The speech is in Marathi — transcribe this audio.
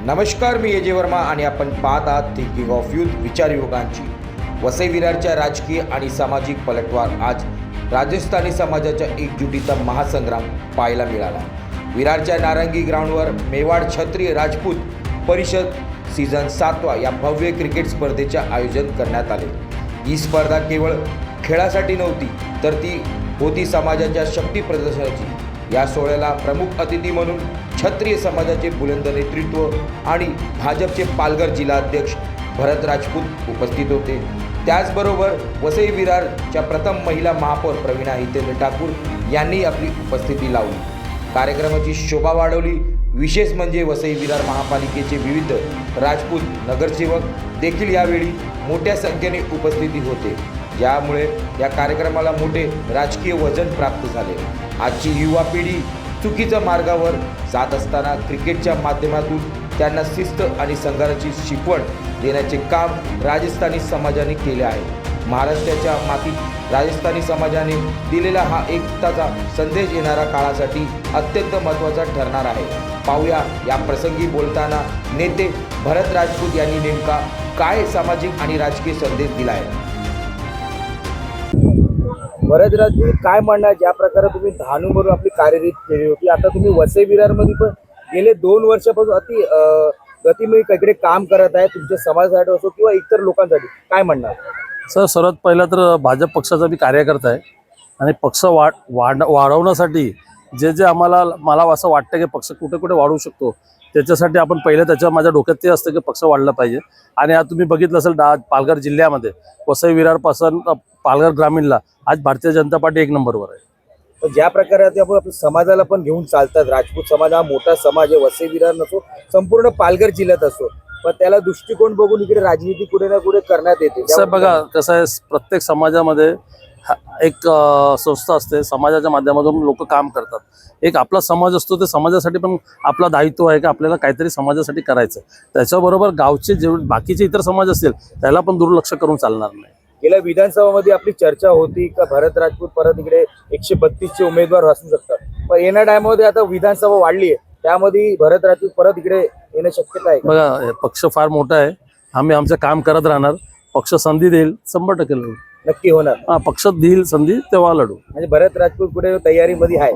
नमस्कार, मी अजय वर्मा आणि आपण पाहत आहात थिंकिंग ऑफ यूथ विचार युवकांची. वसई विरारच्या राजकीय आणि सामाजिक पलटवार आज राजस्थानी समाजाच्या एकजुटीचा महासंग्राम पाहायला मिळाला. विरारच्या नारंगी ग्राउंडवर मेवाड क्षत्रिय राजपूत परिषद सीझन 7 या भव्य क्रिकेट स्पर्धेचे आयोजन करण्यात आले. ही स्पर्धा केवळ खेळासाठी नव्हती, तर ती होती समाजाच्या शक्ती प्रदर्शनाची. या सोहळ्याला प्रमुख अतिथी म्हणून क्षत्रिय समाजाचे बुलंद नेतृत्व आणि भाजपचे पालघर जिल्हाध्यक्ष भरत राजपूत उपस्थित होते. त्याचबरोबर वसई विरारच्या प्रथम महिला महापौर प्रवीणा हितेंद्र ठाकूर यांनी आपली उपस्थिती लावली. कार्यक्रमाची शोभा वाढवली. विशेष म्हणजे वसई विरार महापालिकेचे विविध राजपूत नगरसेवक देखील यावेळी मोठ्या संख्येने उपस्थिती होते, ज्यामुळे या कार्यक्रमाला मोठे राजकीय वजन प्राप्त झाले. आजची युवा पिढी चुकीच्या मार्गावर जात असताना क्रिकेटच्या माध्यमातून त्यांना शिस्त आणि संघर्षाची शिकवण देण्याचे काम राजस्थानी समाजाने केले आहे. महाराष्ट्राच्या मातीत राजस्थानी समाजाने दिलेला हा एकताचा संदेश येणाऱ्या काळासाठी अत्यंत महत्त्वाचा ठरणार आहे. पाहूया या प्रसंगी बोलताना नेते भरत राजपूत यांनी नेमका काय सामाजिक आणि राजकीय संदेश दिला आहे. भरत राजपूत, काय म्हणणार, ज्या प्रकारे तुम्ही धानूवरून आपली कार्यरीत केली होती, आता तुम्ही वसई विरारमध्ये पण गेले 2 वर्षापासून गतिमय इकडे काम करत आहे, तुमच्या समाजासाठी असो किंवा इतर लोकांसाठी, काय म्हणणार सर? सर्वात पहिला तर भाजप पक्षाचा मी कार्यकर्ता आहे आणि पक्ष वाढवण्यासाठी जे मला असं वाटतं की पक्ष कुठे कुठे वाढवू शकतो, त्याच्यासाठी आपण पहिलं माझ्या डोक्यात ते असतं की पक्ष वाढला पाहिजे. आणि आज तुम्ही बघितलं असेल पालघर जिल्ह्यामध्ये वसई विरारपासून पालघर ग्रामीणला आज भारतीय जनता पार्टी 1 नंबरवर आहे. ज्या प्रकारे आपण आपल्या समाजाला पण घेऊन चालतात, राजपूत समाज हा मोठा समाज आहे, वसई विरार नसो संपूर्ण पालघर जिल्ह्यात असो, पण त्याला दृष्टिकोन बघून इकडे राजनीती कुठे ना कुठे करण्यात येते. सर बघा कसं आहे, प्रत्येक समाजामध्ये एक संस्था असते, समाजाच्या माध्यमातून लोक काम करतात. एक आपला समाज असतो, ते समाजासाठी पण आपला दायित्व आहे की आपल्याला काहीतरी समाजासाठी करायचं. त्याच्याबरोबर गावचे जे बाकीचे इतर समाज असतील त्याला पण दुर्लक्ष करून चालणार नाही. गेल्या विधानसभामध्ये आपली चर्चा होती का भरत राजपूत परत इकडे 132चे उमेदवार असू शकतात, पण येण्या टायमामध्ये आता विधानसभा वाढली आहे, त्यामध्ये भरत राजपूत परत इकडे येणं शक्यता आहे. बघा, पक्ष फार मोठा आहे, आम्ही आमचं काम करत राहणार. पक्ष संधी देईल 100% लढू, नक्की होणार. पक्ष देईल संधी तेव्हा लढू. म्हणजे भरत राजपूत कुठे तयारीमध्ये आहे.